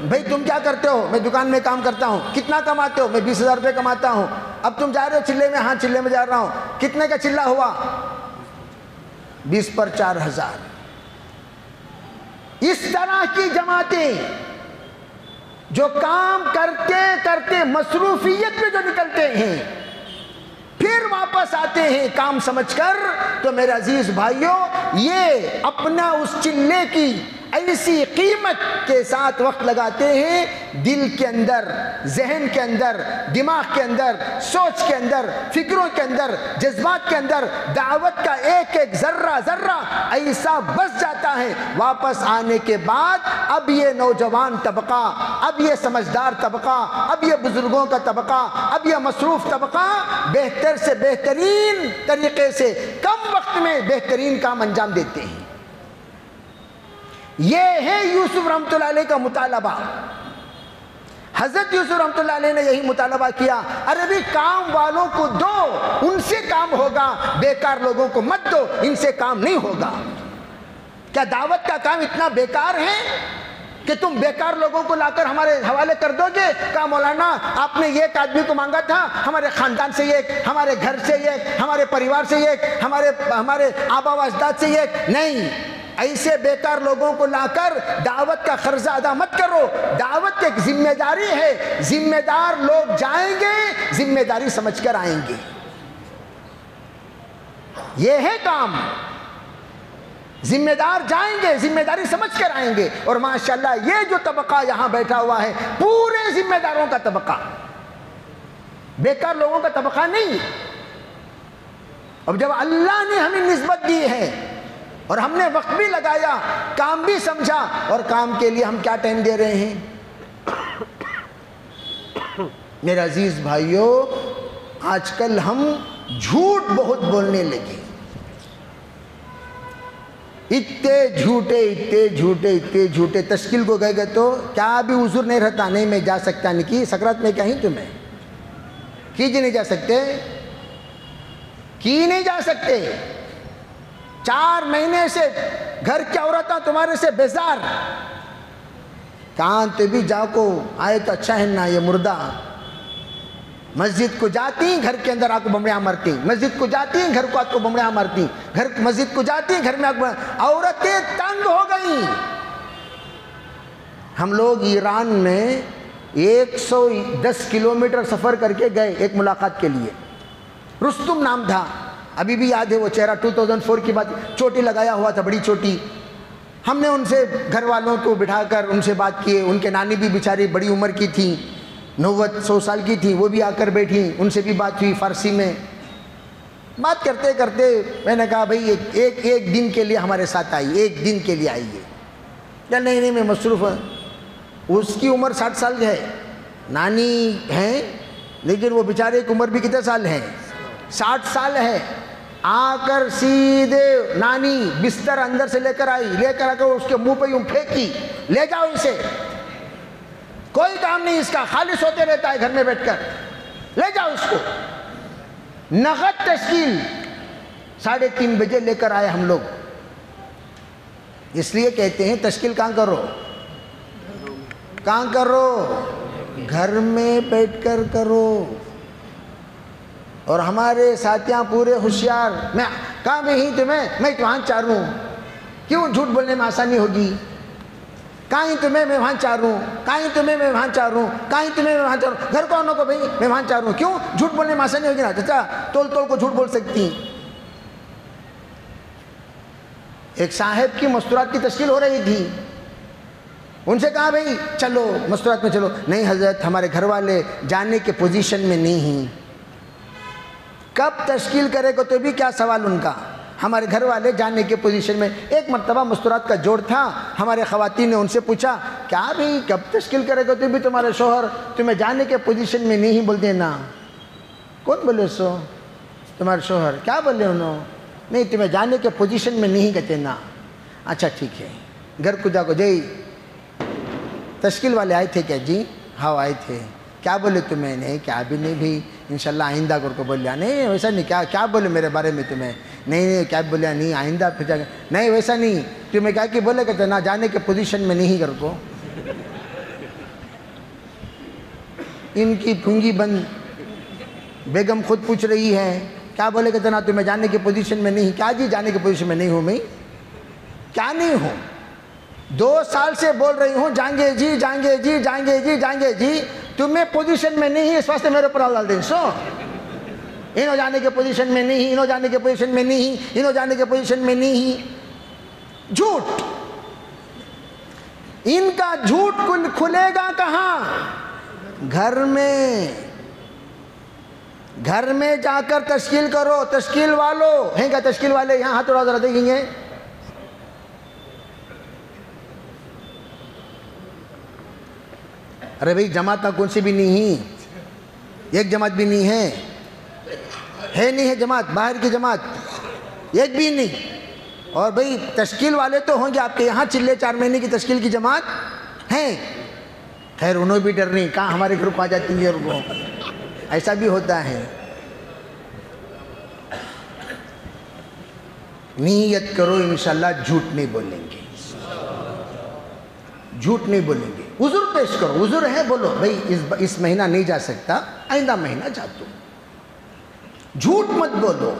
بھئی تم کیا کرتے ہو؟ میں دکان میں کام کرتا ہوں. کتنا کماتے ہو؟ میں 20,000 روپے کماتا ہوں. اب تم جا رہے ہو چلے میں؟ ہاں چلے میں جا رہا ہوں. کتنے کا چلہ ہوا؟ 20 پر 4,000. اس طرح کی جماعتیں جو کام کرتے کرتے مصروفیت میں جو نکلتے ہیں پھر واپس آتے ہیں کام سمجھ کر، تو میرے عزیز بھائیوں یہ اپنا اس چلے کی ایسی قیمت کے ساتھ وقت لگاتے ہیں، دل کے اندر، ذہن کے اندر، دماغ کے اندر، سوچ کے اندر، فکروں کے اندر، جذبات کے اندر دعوت کا ایک ایک ذرہ ذرہ ایسا بس جاتا ہے. واپس آنے کے بعد اب یہ نوجوان طبقہ، اب یہ سمجھدار طبقہ، اب یہ بزرگوں کا طبقہ، اب یہ مصروف طبقہ بہتر سے بہترین طریقے سے کم وقت میں بہترین کام انجام دیتے ہیں. یہ ہے یوسف رحمۃ اللہ علیہ کا مطالبہ. حضرت یوسف رحمۃ اللہ علیہ نے یہی مطالبہ کیا، ارے بھی کام والوں کو دو، ان سے کام ہوگا، بیکار لوگوں کو مت دو، ان سے کام نہیں ہوگا. کیا دعوت کا کام اتنا بیکار ہے کہ تم بیکار لوگوں کو لا کر ہمارے حوالے کر دو گے؟ کہا مولانا آپ نے ایک آدمی کو مانگا تھا، ہمارے خاندان سے ایک، ہمارے گھر سے ایک، ہمارے پریوار سے ایک، ہمارے آبا و اجداد سے ایک. نہیں، ایسے بیکار لوگوں کو لا کر دعوت کا قرضہ ادا مت کرو. دعوت ایک ذمہ داری ہے، ذمہ دار لوگ جائیں گے، ذمہ داری سمجھ کر آئیں گے. یہ ہے کام. ذمہ دار جائیں گے، ذمہ داری سمجھ کر آئیں گے. اور ماشاءاللہ یہ جو طبقہ یہاں بیٹھا ہوا ہے پورے ذمہ داروں کا طبقہ، بیکار لوگوں کا طبقہ نہیں. اب جب اللہ نے ہمیں نسبت دی ہے اور ہم نے وقت بھی لگایا، کام بھی سمجھا، اور کام کے لیے ہم کیا ٹائم دے رہے ہیں؟ میرے عزیز بھائیوں، آج کل ہم جھوٹ بہت بولنے لگے، اتنے جھوٹے تشکیل کو گئے تو کیا ابھی عذر نہیں رہتا؟ نہیں میں جا سکتا نہیں کی سکرات میں کہیں تمہیں کیجئے نہیں جا سکتے کی نہیں جا سکتے 4 مہینے سے گھر کی عورتیں تمہارے سے بیزار، کہاں تو بھی جا کو آئے تو اچھا ہے نا، یہ مردہ مسجد کو جاتی گھر کے اندر آپ کو بمڑیاں مرتی، مسجد کو جاتی گھر کو آپ کو بمڑیاں مرتی، مسجد کو جاتی گھر میں آپ کو عورتیں تنگ ہو گئیں۔ ہم لوگ ایران میں 110 کلومیٹر سفر کر کے گئے ایک ملاقات کے لیے، رستم نام تھا، ابھی بھی یاد ہے وہ چہرہ، 2004 کی بات، چوٹی لگایا ہوا تھا بڑی چوٹی۔ ہم نے ان سے گھر والوں کو بٹھا کر ان سے بات کیے، ان کے نانی بھی بیچاری بڑی عمر کی تھی، 90-100 سال کی تھی، وہ بھی آ کر بیٹھی، ان سے بھی بات ہوئی فارسی میں۔ بات کرتے کرتے میں نے کہا بھئی ایک دن کے لیے ہمارے ساتھ آئیے، ایک دن کے لیے آئیے۔ یا نہیں میں مصروف ہوں۔ اس کی عمر 60 سال ہے، نانی ہیں لیکن وہ بیچارے کی عمر بھی کتنے سال ہے؟ 60 سال ہے۔ آ کر سیدھے نانی بستر اندر سے لے کر آئی، لے کر آ کر اس کے منہ پہ یوں پھینکی، لے جاؤ اسے، کوئی کام نہیں اس کا، خالی سوتے رہتا ہے گھر میں بیٹھ کر، لے جاؤ اس کو۔ نقد تشکیل 3:30 بجے لے کر آئے ہم لوگ۔ اس لیے کہتے ہیں تشکیل کہاں کرو؟ کہاں کرو؟ گھر میں بیٹھ کر کرو۔ اور ہمارے ساتھیاں پورے ہوشیار، میں کہاں میں ہی تمہیں میں وہاں چاروں، کیوں جھوٹ بولنے میں آسانی ہوگی؟ کہیں تمہیں میں وہاں چاروں، کہیں تمہیں میں وہاں چاروں، کہیں تمہیں میں وہاں چاروں، گھر کونوں کو بھئی میں وہاں چاروں، کیوں جھوٹ بولنے میں آسانی ہوگی نا؟ چچا تول کو جھوٹ بول سکتی۔ ایک صاحب کی مستورات کی تشکیل ہو رہی تھی، ان سے کہا بھئی چلو مستورات میں چلو، نہیں حضرت ہمارے گھر والے جانے کے پوزیشن میں نہیں ہیں۔ کب تشکیل کرے گا تو بھی کیا سوال ان کا، ہمارے گھر والے جانے کے پوزیشن میں۔ ایک مرتبہ مستورات کا جوڑ تھا، ہمارے خواتین نے ان سے پوچھا کیا بھئی کب تشکیل کرے گا تو بھی تمہارے شوہر تمہیں جانے کے پوزیشن میں نہیں بولتے نا؟ کون بولے سو؟ تمہارے شوہر کیا بولے انہوں؟ نہیں تمہیں جانے کے پوزیشن میں نہیں کہتے نا۔ اچھا ٹھیک ہے، گھر کو جا کو جی تشکیل والے آئے تھے کیا؟ جی ہاں آئے تھے، کیا بولے تمہیں؟ نہیں کیا بھی نہیں بھی، انشاءاللہ آئندہ کو بولیا نہیں ویسا نہیں، کیا بولے میرے بارے میں تمہیں؟ نہیں کیا بولیا نہیں آئندہ پھر جا نہیں ویسا نہیں، تمہیں کیا کہ بولے کہتے نہ جانے کے پوزیشن میں نہیں گھر کو۔ ان کی پھونگی بند بیگم خود پوچھ رہی ہے کیا بولے کہتے نہ تمہیں جانے کے پوزیشن میں نہیں، کیا جی جانے کے پوزیشن میں نہیں ہوں میں؟ کیا نہیں ہوں؟ 2 سال سے بول رہی ہوں جائیں جی جائیں جی جائیں جی جائیں جی، تمہیں پوزیشن میں نہیں، اس واسطے میرے اوپر ڈال دیں۔ سو انہوں جانے کے پوزیشن میں نہیں، انہوں جانے کے پوزیشن میں نہیں، انہوں جانے کے پوزیشن میں نہیں۔ جھوٹ، ان کا جھوٹ کھلے گا کہاں؟ گھر میں جا کر تشکیل کرو۔ تشکیل والوں ہیں کیا؟ تشکیل والے یہاں ہاتھ اڑا ذرا دیکھیں گے۔ ارے بھئی جماعت نہ کون سی بھی نہیں، ایک جماعت بھی نہیں ہے نہیں ہے جماعت، باہر کی جماعت ایک بھی نہیں۔ اور بھئی تشکیل والے تو ہوں گے آپ کے یہاں، چلے 4 مہینے کی تشکیل کی جماعت ہیں، خیر انہوں بھی ڈر نہیں، کہاں ہمارے گھر کو آ جاتی ہے، وہ ایسا بھی ہوتا ہے۔ نیت کرو انشاءاللہ جھوٹ نہیں بولیں گے، جھوٹ نہیں بولیں گے۔ عذر پیش کرو، عذر ہے بولو بھئی اس مہینہ نہیں جا سکتا، آئندہ مہینہ جاتا ہوں۔ جھوٹ مت بولو۔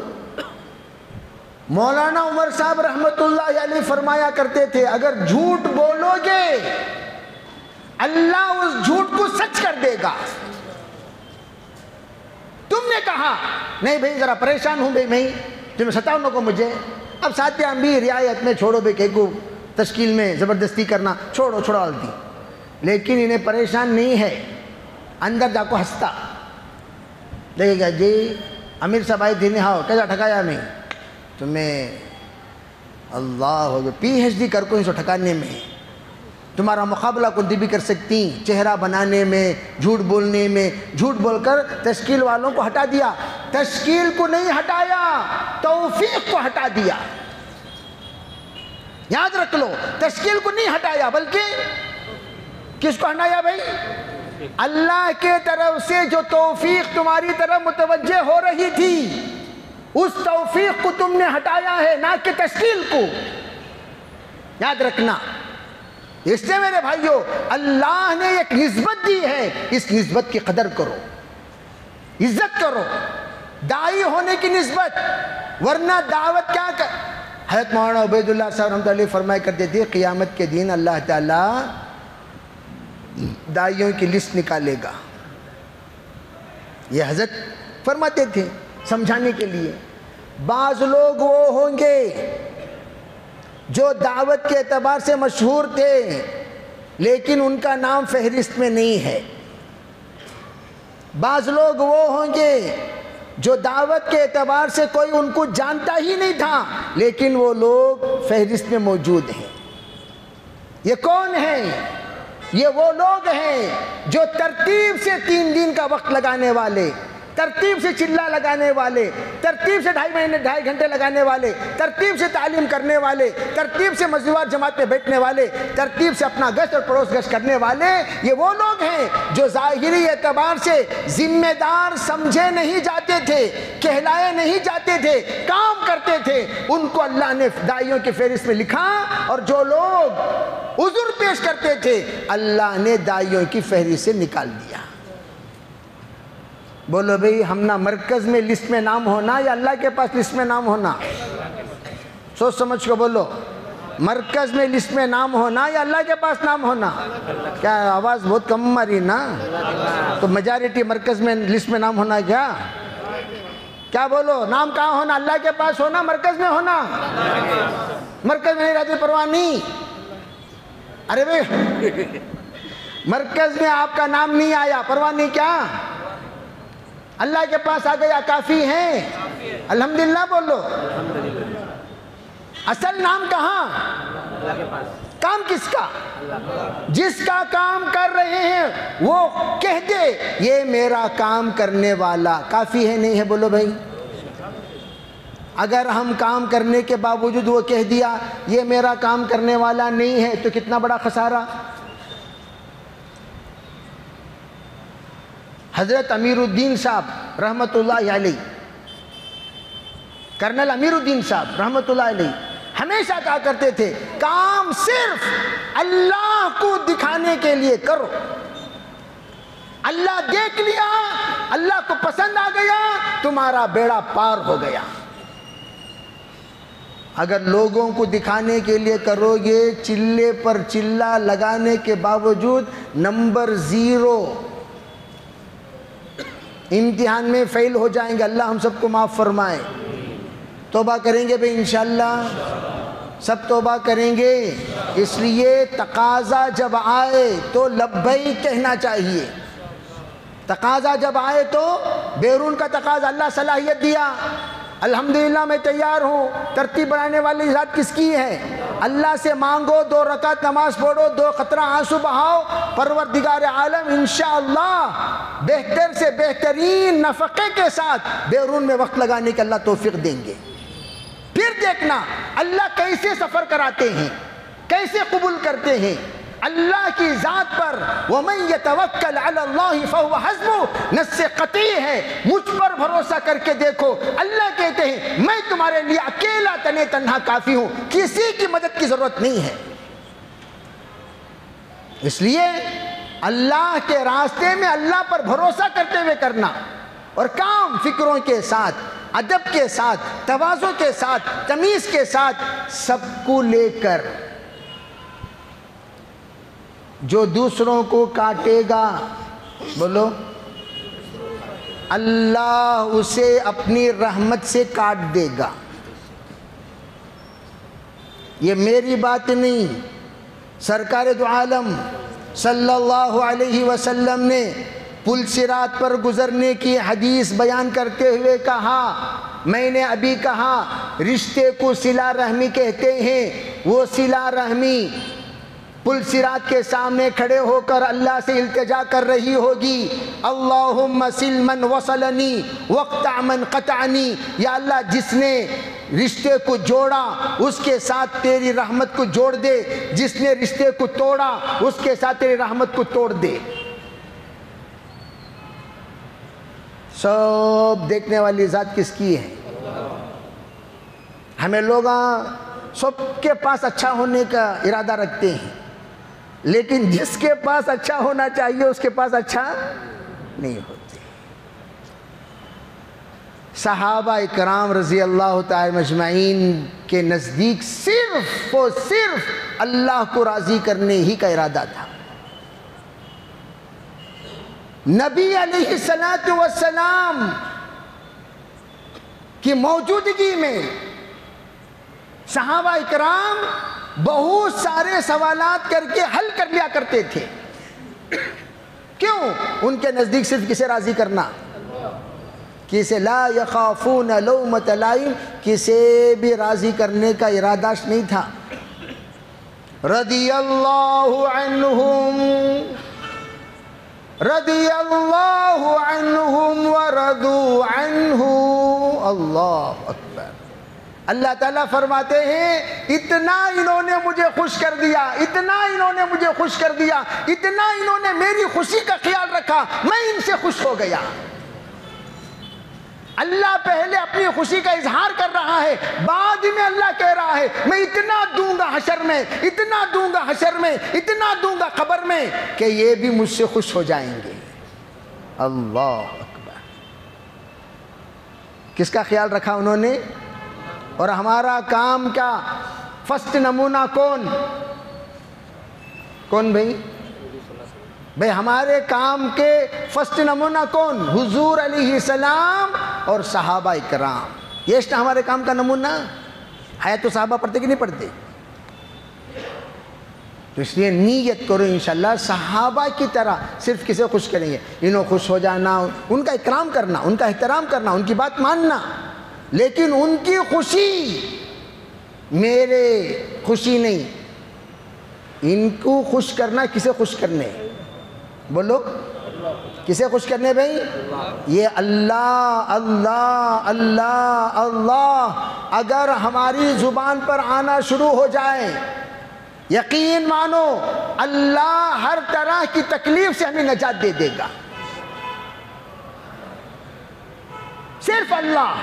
مولانا عمر صاحب رحمت اللہ علیہ فرمایا کرتے تھے اگر جھوٹ بولو گے اللہ اس جھوٹ کو سچ کر دے گا۔ تم نے کہا نہیں بھئی ذرا پریشان ہوں بھئی میں تمہیں ستاؤ نہ کو مجھے، اب ساتھیاں بھی رعایت میں چھوڑو بھئی کہ کو تشکیل میں زبردستی کرنا چھوڑو چھوڑا دی، لیکن انہیں پریشان نہیں ہے، اندر جا کو ہستا دیکھے گا جی امیر صاحب آئی تھی ہاں کیسا ٹھکایا میں تمہیں، اللہ ہو گیا پی ایچ ڈی کر کو ان سے ٹھکانے میں، تمہارا مقابلہ کندی بھی کر سکتی، چہرہ بنانے میں، جھوٹ بولنے میں، جھوٹ بول کر تشکیل والوں کو ہٹا دیا۔ تشکیل کو نہیں ہٹایا، توفیق کو ہٹا دیا۔ یاد رکھ لو، تشکیل کو نہیں ہٹایا بلکہ کس کو ہٹایا بھائی؟ اللہ کے طرف سے جو توفیق تمہاری طرف متوجہ ہو رہی تھی، اس توفیق کو تم نے ہٹایا ہے، نہ کہ تشکیل کو۔ یاد رکھنا، اس سے میرے بھائیو اللہ نے ایک نسبت دی ہے، اس نسبت کی قدر کرو، عزت کرو، داعی ہونے کی نسبت۔ ورنہ دعوت کیا کر، حضرت مولانا عبید اللہ صاحب رحمۃ اللہ علیہ فرمایا کرتے تھے قیامت کے دن اللہ تعالیٰ داعیوں کی لسٹ نکالے گا۔ یہ حضرت فرماتے تھے سمجھانے کے لیے۔ بعض لوگ وہ ہوں گے جو دعوت کے اعتبار سے مشہور تھے لیکن ان کا نام فہرست میں نہیں ہے۔ بعض لوگ وہ ہوں گے جو دعوت کے اعتبار سے کوئی ان کو جانتا ہی نہیں تھا لیکن وہ لوگ فہرست میں موجود ہیں۔ یہ کون ہیں؟ یہ وہ لوگ ہیں جو ترتیب سے 3 دن کا وقت لگانے والے، ترتیب سے چلہ لگانے والے، ترتیب سے 2.5 گھنٹے لگانے والے، ترتیب سے تعلیم کرنے والے، ترتیب سے مزدور جماعت میں بیٹھنے والے، ترتیب سے اپنا گشت اور پڑوس گشت کرنے والے، یہ وہ لوگ ہیں جو ظاہری اعتبار سے ذمہ دار سمجھے نہیں جاتے تھے، کہلائے نہیں جاتے تھے، کام کرتے تھے۔ ان کو اللہ نے داعیوں کی فہرست میں لکھا، اور جو لوگ عذر پیش کرتے تھے اللہ نے داعیوں کی فہرست سے نکال دیا۔ بولو بھئی، ہم نہ مرکز میں لسٹ میں نام ہونا یا اللہ کے پاس لسٹ میں نام ہونا؟ سوچ سمجھ کو بولو، مرکز میں لسٹ میں نام ہونا یا اللہ کے پاس نام ہونا؟ کیا آواز بہت کم ماری نا؟ تو میجارٹی مرکز میں لسٹ میں نام ہونا کیا؟ کیا بولو، نام کہاں ہونا؟ اللہ کے پاس ہونا، مرکز میں ہونا؟ مرکز میں نہیں رہتے پرواہ نہیں۔ ارے بھئی مرکز میں آپ کا نام نہیں آیا، پرواہ نہیں، کیا اللہ کے پاس آ گیا، کافی ہیں؟ الحمدللہ بولو۔ اصل نام کہاں؟ کام کس کا؟ جس کا کام کر رہے ہیں وہ کہہ دے یہ میرا کام کرنے والا، کافی ہے نہیں ہے؟ بولو بھائی، اگر ہم کام کرنے کے باوجود وہ کہہ دیا یہ میرا کام کرنے والا نہیں ہے تو کتنا بڑا خسارہ۔ حضرت امیر الدین صاحب رحمت اللہ علیہ، کرنل امیر الدین صاحب رحمت اللہ علیہ ہمیشہ کہا کرتے تھے کام صرف اللہ کو دکھانے کے لیے کرو۔ اللہ دیکھ لیا، اللہ کو پسند آ گیا، تمہارا بیڑا پار ہو گیا۔ اگر لوگوں کو دکھانے کے لیے کرو گے، چلے پر چلہ لگانے کے باوجود نمبر 0، امتحان میں فیل ہو جائیں گے۔ اللہ ہم سب کو معاف فرمائے۔ توبہ کریں گے بھئی انشاءاللہ، سب توبہ کریں گے۔ اس لیے تقاضا جب آئے تو لبیک کہنا چاہیے۔ تقاضا جب آئے تو بیرون کا تقاضا، اللہ صلاحیت دیا، الحمدللہ میں تیار ہوں۔ ترتیب بنانے والی ذات کس کی ہے؟ اللہ سے مانگو، 2 رکعت نماز پڑھو، 2 قطرہ آنسو بہاؤ، پروردگار عالم انشاءاللہ بہتر سے بہترین نفقے کے ساتھ بیرون میں وقت لگانے کے اللہ توفیق دیں گے۔ پھر دیکھنا اللہ کیسے سفر کراتے ہیں، کیسے قبول کرتے ہیں۔ اللہ کی ذات پر وَمَن يَتَوَكَّلْ عَلَى اللَّهِ فَهُوَ حَسْبُهُ، نص قطعی ہے، مجھ پر بھروسہ کر کے دیکھو۔ اللہ کہتے ہیں میں تمہارے لیے اکیلا تنے تنہا کافی ہوں، کسی کی مدد کی ضرورت نہیں ہے۔ اس لیے اللہ کے راستے میں اللہ پر بھروسہ کرتے ہوئے کرنا، اور کام فکروں کے ساتھ، ادب کے ساتھ، تواضع کے ساتھ، تمیز کے ساتھ، سب کو لے کر۔ جو دوسروں کو کاٹے گا، بولو، اللہ اسے اپنی رحمت سے کاٹ دے گا۔ یہ میری بات نہیں، سرکار دو عالم صلی اللہ علیہ وسلم نے پل صراط پر گزرنے کی حدیث بیان کرتے ہوئے کہا، میں نے ابھی کہا رشتے کو صلہ رحمی کہتے ہیں، وہ صلہ رحمی پل صراط کے سامنے کھڑے ہو کر اللہ سے التجا کر رہی ہوگی، اللہم صل من وصلنی واقطع من قطعنی، یا اللہ جس نے رشتے کو جوڑا اس کے ساتھ تیری رحمت کو جوڑ دے، جس نے رشتے کو توڑا اس کے ساتھ تیری رحمت کو توڑ دے۔ سب دیکھنے والی ذات کس کی ہے؟ ہمیں لوگ سب کے پاس اچھا ہونے کا ارادہ رکھتے ہیں، لیکن جس کے پاس اچھا ہونا چاہیے اس کے پاس اچھا نہیں ہوتے۔ صحابہ اکرام رضی اللہ تعالی مجمعین کے نزدیک صرف و صرف اللہ کو راضی کرنے ہی کا ارادہ تھا۔ نبی علیہ السلام کی موجودگی میں صحابہ اکرام بہت سارے سوالات کر کے حل کر لیا کرتے تھے۔ کیوں؟ ان کے نزدیک صرف کسے راضی کرنا، کسے لا یخافون لومۃ لائم، کسے بھی راضی کرنے کا ارادہ نہیں تھا۔ رضی اللہ عنہم رضی اللہ عنہم ورضوا عنہ، اللہ اکبر۔ اللہ تعالیٰ فرماتے ہیں اتنا انہوں نے مجھے خوش کر دیا، اتنا انہوں نے مجھے خوش کر دیا، اتنا انہوں نے میری خوشی کا خیال رکھا، میں ان سے خوش ہو گیا۔ اللہ پہلے اپنی خوشی کا اظہار کر رہا ہے، بعد میں اللہ کہہ رہا ہے میں اتنا دوں گا حشر میں، اتنا دوں گا حشر میں، اتنا دوں گا قبر میں کہ یہ بھی مجھ سے خوش ہو جائیں گے۔ اللہ اکبر۔ کس کا خیال رکھا انہوں نے؟ اور ہمارا کام کیا؟ فرسٹ نمونہ کون بھئی ہمارے کام کے فرسٹ نمونہ کون؟ حضور علیہ السلام اور صحابہ اکرام۔ یہ ہمارے کام کا نمونہ ہے۔ تو صحابہ پڑھتے کہ نہیں پڑھتے؟ تو اس لیے نیت کرو انشاءاللہ صحابہ کی طرح صرف کسے خوش کریں گے؟ انہوں خوش ہو جانا، ان کا اکرام کرنا، ان کا احترام کرنا، ان کی بات ماننا، لیکن ان کی خوشی میرے خوشی نہیں۔ ان کو خوش کرنا کسے خوش کرنے؟ بولو کسے خوش کرنے بھائی؟ یہ اللہ اللہ اللہ اللہ اگر ہماری زبان پر آنا شروع ہو جائے، یقین مانو اللہ ہر طرح کی تکلیف سے ہمیں نجات دے دے گا۔ صرف اللہ۔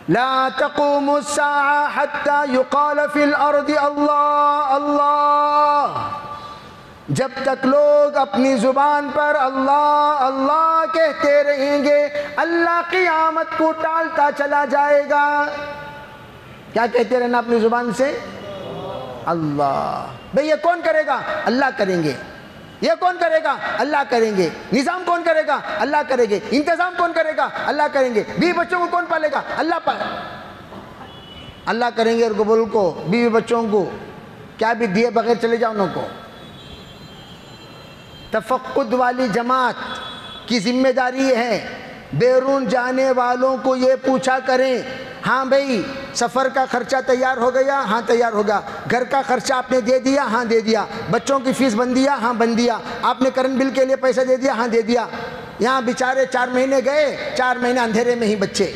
لا تقوم الساعة حتى يقال في الأرض اللہ اللہ، جب تک لوگ اپنی زبان پر اللہ اللہ کہتے رہیں گے اللہ قیامت کو ٹالتا چلا جائے گا۔ کیا کہتے رہنا اپنی زبان سے؟ اللہ۔ بھئی یہ کون کرے گا؟ اللہ کریں گے۔ یہ کون کرے گا؟ اللہ کریں گے۔ نظام کون کرے گا؟ اللہ کریں گے۔ انتظام کون کرے گا؟ اللہ کریں گے۔ بیوی بچوں کو کون پالے گا؟ اللہ کریں گے۔ اور قبول کو بیوی بچوں کو کیا بھی دیے بغیر چلے جاؤ انہوں کو۔ تفقد والی جماعت کی ذمہ داری ہے بیرون جانے والوں کو یہ پوچھا کریں، ہاں بھئی سفر کا خرچہ تیار ہو گیا؟ ہاں تیار ہوگا۔ گھر کا خرچہ آپ نے دے دیا؟ ہاں دے دیا۔ بچوں کی فیس بن دیا؟ ہاں بن دیا۔ آپ نے کرنٹ بل کے لیے پیسہ دے دیا؟ ہاں دے دیا۔ یہاں بیچارے 4 مہینے گئے، 4 مہینے اندھیرے میں ہی بچے،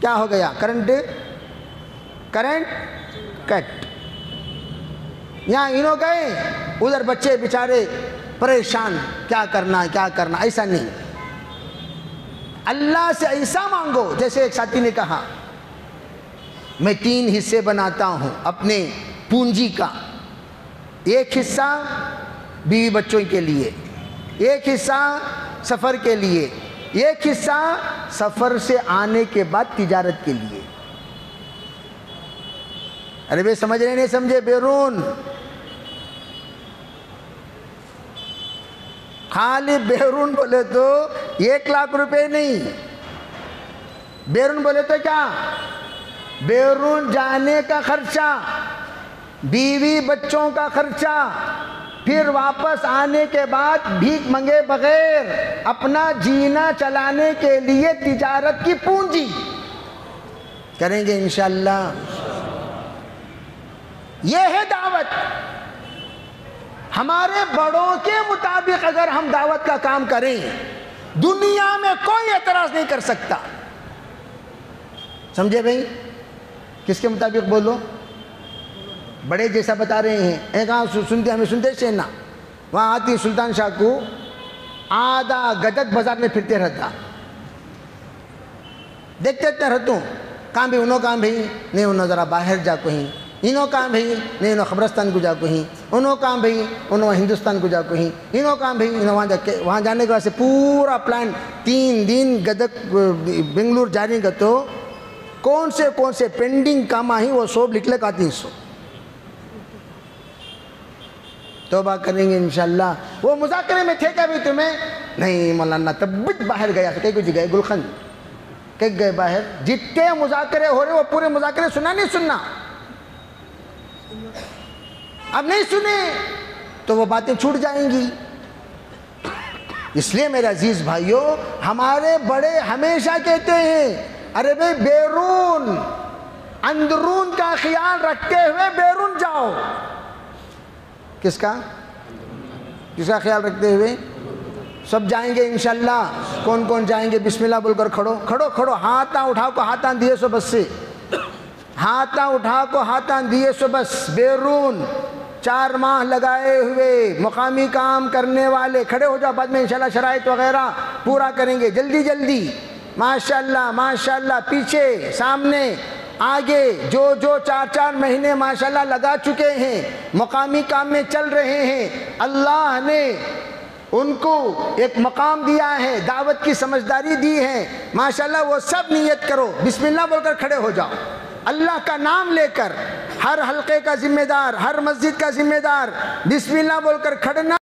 کیا ہو گیا؟ کرنٹ کٹ۔ یہاں انہوں گئے، ادھر بچے بیچارے پریشان، کیا کرنا کیا کرنا۔ ایسا نہیں، اللہ سے ایسا مانگو جیسے ایک ساتھی نے کہا میں 3 حصے بناتا ہوں اپنے پونجی کا، ایک حصہ بیوی بچوں کے لیے، ایک حصہ سفر کے لیے، ایک حصہ سفر سے آنے کے بعد تجارت کے لیے۔ ارے بھئی سمجھ رہے نہیں سمجھے؟ بیرون خالی بیرون بولے تو 1 لاکھ روپے نہیں، بیرون بولے تو کیا؟ بیرون جانے کا خرچہ، بیوی بچوں کا خرچہ، پھر واپس آنے کے بعد بھیک منگے بغیر اپنا جینا چلانے کے لیے تجارت کی پونجی کریں گے انشاءاللہ۔ یہ ہے دعوت. ہمارے بڑوں کے مطابق اگر ہم دعوت کا کام کریں دنیا میں کوئی اعتراض نہیں کر سکتا. سمجھے بھائی؟ کس کے مطابق بولو؟ بڑے جیسا بتا رہے ہیں. ایک سنتے ہمیں سنتے سینا وہاں آتی سلطان شاہ کو آدھا گدک بازار میں پھرتے رہتا. دیکھتے رہتا ہوں کہاں بھی انہوں کہاں بھی نہیں انہوں ذرا باہر جا کہیں انہوں کہاں بھی نہیں انہوں خبرستان کو جا کہیں انہوں کہاں بھی انہوں ہندوستان کو جا کہیں انہوں کہاں بھی انہوں وہاں جانے کے بعد سے پورا پلان 3 دن گدک بنگلور جانے گا تو کون سے پینڈنگ کام ہی وہ سوب لکھ لے آتی سو توبہ کریں گے انشاءاللہ. وہ مذاکرے میں تھے کبھی تمہیں نہیں مولانا تب باہر گیا کہیں کچھ گئے گلخن کہیں گئے باہر. جتنے مذاکرے ہو رہے وہ پورے مذاکرے سنا نہیں سننا. اب نہیں سنے تو وہ باتیں چھوٹ جائیں گی. اس لیے میرے عزیز بھائیوں ہمارے بڑے ہمیشہ کہتے ہیں ارے بھئی بیرون اندرون کا خیال رکھتے ہوئے بیرون جاؤ. کس کا خیال رکھتے ہوئے؟ سب جائیں گے انشاءاللہ. کون کون جائیں گے؟ بسم اللہ بول کر کھڑو ہاتھاں اٹھاؤ کو ہاتھاں دیے سو بس سے ہاتھاں اٹھا کو ہاتھاں دیے سو بس. بیرون 4 ماہ لگائے ہوئے مقامی کام کرنے والے کھڑے ہو جاؤ. بعد میں انشاءاللہ شرائط وغیرہ پورا کریں گے جلدی. ماشاءاللہ پیچھے سامنے آگے جو 4 مہینے ماشاءاللہ لگا چکے ہیں مقامی کام میں چل رہے ہیں. اللہ نے ان کو ایک مقام دیا ہے دعوت کی سمجھداری دی ہے ماشاءاللہ. وہ سب نیت کرو بسم اللہ بول کر کھڑے ہو جاؤ. اللہ کا نام لے کر ہر حلقے کا ذمہ دار ہر مسجد کا ذمہ دار بسم اللہ بول کر کھڑنا.